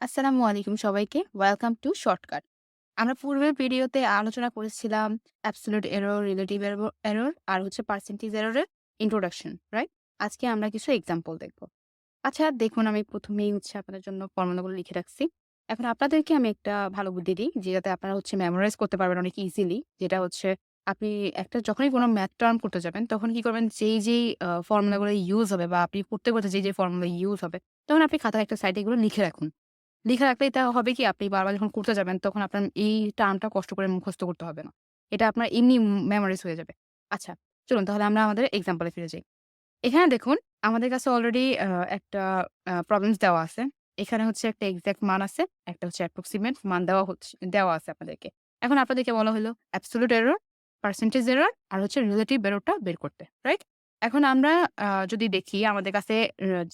আসসালামু আলাইকুম সবাইকে। Welcome to shortcut. আমরা পূর্বের ভিডিওতে আলোচনা করেছিলাম অ্যাবসোলিউট এরর, রিলেটিভ এরর আর হচ্ছে পার্সেন্টেজ এররের ইন্ট্রোডাকশন, রাইট? আজকে আমরা কিছু এক্সাম্পল দেখব। আচ্ছা দেখুন, আমি ১ম এই হচ্ছে আপনাদের জন্য ফর্মুলাগুলো লিখে রাখছি। এখন আপনাদেরকে আমি একটা ভালো বুদ্ধি দিই, যাতে আপনারা হচ্ছে মেমোরাইজ করতে পারবেন অনেক ইজিলি। যেটা হচ্ছে আপনি যখনই কোনো ম্যাথ টার্ম করতে যাবেন, তখন কি করবেন, যেই ফর্মুলাগুলো ইউজ হবে বা আপনি করতে যেই ফর্মুলা ইউজ হবে, তখন আপনি খাতার একটা সাইডে এগুলো লিখে রাখুন। লিখে রাখলে এটা হবে কি, আপনি বারবার যখন করতে যাবেন তখন আপনার এই টার্মটা কষ্ট করে মুখস্থ করতে হবে না। এটা আপনার এমনি মেমোরাইজ হয়ে যাবে। আচ্ছা, চলুন তাহলে আমরা আমাদের এক্সাম্পল এ ফিরে যাই। এখানে দেখুন, আমাদের কাছে অলরেডি একটা প্রবলেমস দেওয়া আছে। এখানে হচ্ছে একটা এক্সাক্ট মান আছে, একটা হচ্ছে অ্যাপ্রক্সিমেট মান দেওয়া আছে আপনাদেরকে। এখন আপনাদেরকে বলা হলো অ্যাবসোলিউট এরর, পার্সেন্টেজ এরর আর হচ্ছে রিলেটিভ এররটা বের করতে, রাইট? এখন আমরা যদি দেখি আমাদের কাছে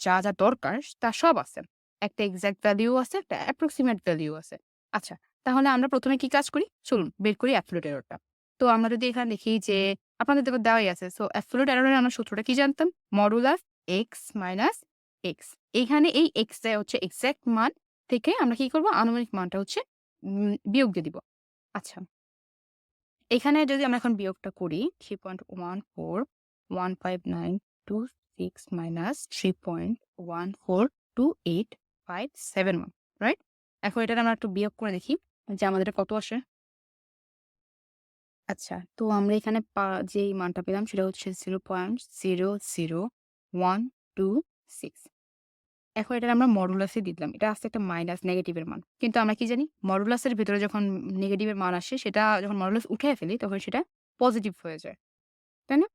যা দরকার তা সব আছে। একটা এক্সাক্ট ভ্যালু আছে, একটা অ্যাপ্রক্সিমেট ভ্যালু আছে। আচ্ছা, তাহলে আমরা ১ম এ কি কাজ করি? চলুন বের করি অ্যাবসোলিউট এররটা। তো আমরা যদি এখানে দেখি যে আপনাদের তো দেওয়াই আছে। সো অ্যাবসোলিউট এরর এর আমরা সূত্রটা কি জানতাম? Modulus x minus x. এইখানে এই এক্স টা হচ্ছে এক্সাক্ট মান থেকে আমরা কি করব? আনুমানিক মানটা হচ্ছে বিয়োগ দিয়ে দিব। আচ্ছা, এখানে যদি আমরা এখন বিয়োগটা করি 3.141592 মাইনাস 3.142857 রাইট? এখন এটার আমরা একটু বিয়োগ করে দেখি যে আমাদের এটা কত আসে। আচ্ছা, তো আমরা এখানে যেই মানটা পেলাম সেটা হচ্ছে 0.00126। এখন এটার আমরা মডুলাসে দিলাম। এটা আসছে একটা মাইনাস নেগেটিভ এর মান। কিন্তু আমরা কি জানি? মডুলাসের ভেতরে যখন নেগেটিভ এর মান আসে, সেটা যখন মডুলাস উঠাইয়া ফেলি তখন সেটা পজিটিভ হয়ে যায়। তাই না?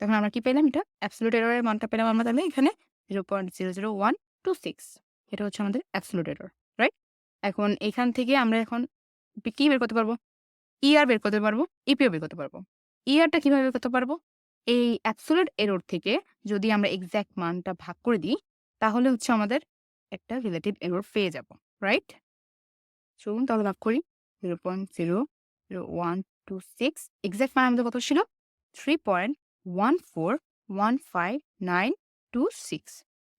তখন আমরা কি পেলাম এটা? অ্যাবসোলিউট এরর এর মানটা পেলাম আমরা তাহলে এখানে 0.00126। এটা হচ্ছে আমাদের অ্যাবসোলিউট এরর, রাইট? এখন এখান থেকে আমরা এখন কি বের করতে পারব? ER বের করতে পারবো, EPও বের করতে পারবো। ER টা কিভাবে বের করতে পারবো? এই অ্যাবসোলিউট এরর থেকে যদি আমরা এক্সাক্ট মানটা ভাগ করে দিই, তাহলে হচ্ছে আমাদের একটা রিলেটিভ এরর পেয়ে যাবো। রাইট? চলুন তাহলে ভাগ করি। 0.00126 এক্সাক্ট মান আমাদের কত ছিল? 3.1415926।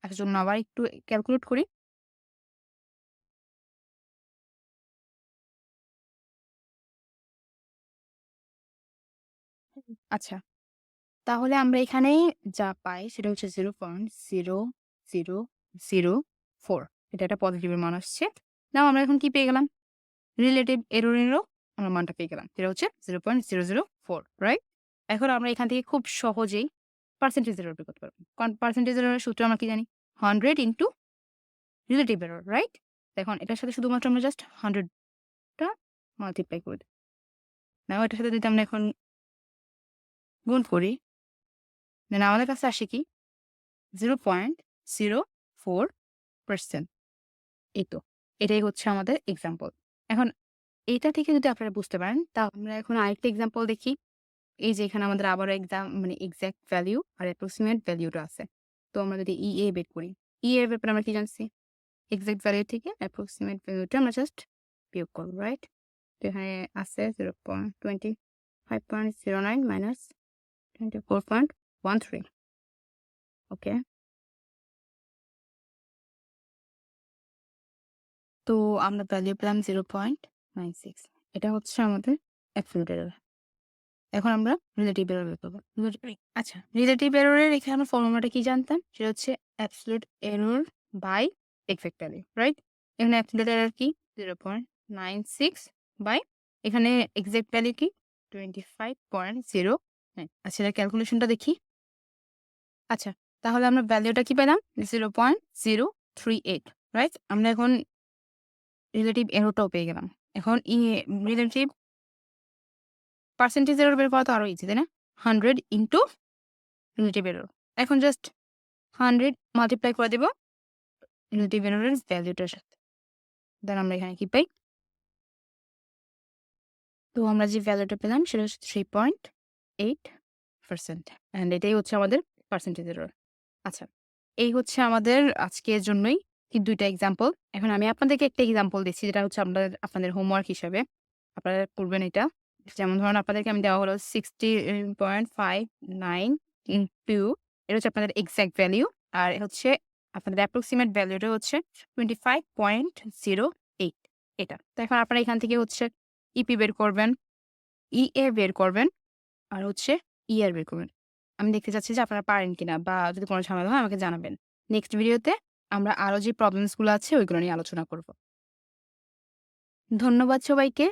আচ্ছা চলুন আবার একটু ক্যালকুলেট করি। আচ্ছা, তাহলে আমরা এখানে যা পাই সেটা হচ্ছে 0.0004। এটা একটা পজিটিভ এর মান আসছে। নাও আমরা এখন কি পেয়ে গেলাম? রিলেটিভ এরর এরও আমরা মানটা পেয়ে গেলাম। সেটা হচ্ছে 0.004, রাইট? এখন আমরা এখান থেকে খুব সহজেই পার্সেন্টেজ এরর বের করতে পারব। কারণ পার্সেন্টেজ এররের সূত্র আমরা কি জানি? 100 ইনটু রিলেটিভ এরর, রাইট? এখন এটার সাথে শুধুমাত্র আমরা জাস্ট 100 টা মাল্টিপ্লাই করে দেব। নাও এটার সাথে যদি আমরা এখন গুণ করি, দেন আমাদের কাছে আসে কি? 0.04%। এই তো। এটাই হচ্ছে আমাদের এক্সাম্পল। এখন এইটা থেকে যদি আপনারা বুঝতে পারেন, তা আমরা এখন আরেকটা এক্সাম্পল দেখি। এই যে এখানে আমাদের আবারও মানে এক্সাক্ট ভ্যালু আর অ্যাপ্রক্সিমেট ভ্যালুটা আছে। তো আমরা যদি EA বের করি, EA এর ব্যাপারে আমরা কি জানছি? এক্সাক্ট ভ্যালু থেকে অ্যাপ্রক্সিমেট ভ্যালুটা আমরা জাস্ট বিয়োগ করব, রাইট? তো এখানে আছে 0.2509 মাইনাস 24.13। ওকে? তো আমরা ভ্যালু পেলাম 0.96। এটা হচ্ছে আমাদের অ্যাবসোলিউট এরর। এখন আমরা রিলেটিভ এরর বের করব। আচ্ছা, রিলেটিভ এরর এর এখানে আমরা ফর্মুলাটা কি জানতাম? সেটা হচ্ছে absolute error by exact value, right? এখানে অ্যাবসোলিউট এরর কি? 0.96 বাই এখানে এক্সাক্ট ভ্যালু কি? 25.09। আচ্ছা, এটার ক্যালকুলেশনটা দেখি। আচ্ছা, তাহলে আমরা ভ্যালুটা কি পেলাম? 0.038, রাইট? আমরা এখন রিলেটিভ এররটাও পেয়ে গেলাম। এখন রিলেটিভ পার্সেন্টেজ এরর বের করা তো আরো ইজি, তাই না? 100 ইনটু রিলেটিভ এরর। এখন জাস্ট 100 মাল্টিপ্লাই করে দিব রিলেটিভ এররের ভ্যালুটার সাথে। দেন আমরা এখানে কি পাই? তো আমরা যে ভ্যালুটা পেলাম সেটা হচ্ছে 3.8%। অ্যান্ড এটাই হচ্ছে আমাদের পার্সেন্টেজ এরর। আচ্ছা, এই হচ্ছে আমাদের আজকের জন্যই ২ টা এক্সাম্পল। এখন আমি আপনাদেরকে একটা এক্সাম্পল দিচ্ছি, যেটা হচ্ছে আপনাদের হোমওয়ার্ক হিসাবে আপনারা করবেন এটা। যেমন ধরুন আপনাদেরকে আমি দেওয়া হলো 60.59 ইনটু, এটা হচ্ছে আপনাদের এক্সাক্ট ভ্যালু আর হচ্ছে আপনাদের অ্যাপ্রক্সিমেট ভ্যালুটা হচ্ছে 25.08 এটা। তো এখন আপনারা এখান থেকে হচ্ছে ইপি বের করবেন, ইএ বের করবেন, আর হচ্ছে ইয়ার বের করবেন। আমি দেখতে চাচ্ছি যে আপনারা পারেন কিনা, বা যদি কোনো ঝামেলা হয় আমাকে জানাবেন। নেক্সট ভিডিওতে আমরা আরো যে প্রবলেমস গুলো আছে ওইগুলো নিয়ে আলোচনা করব। ধন্যবাদ সবাইকে।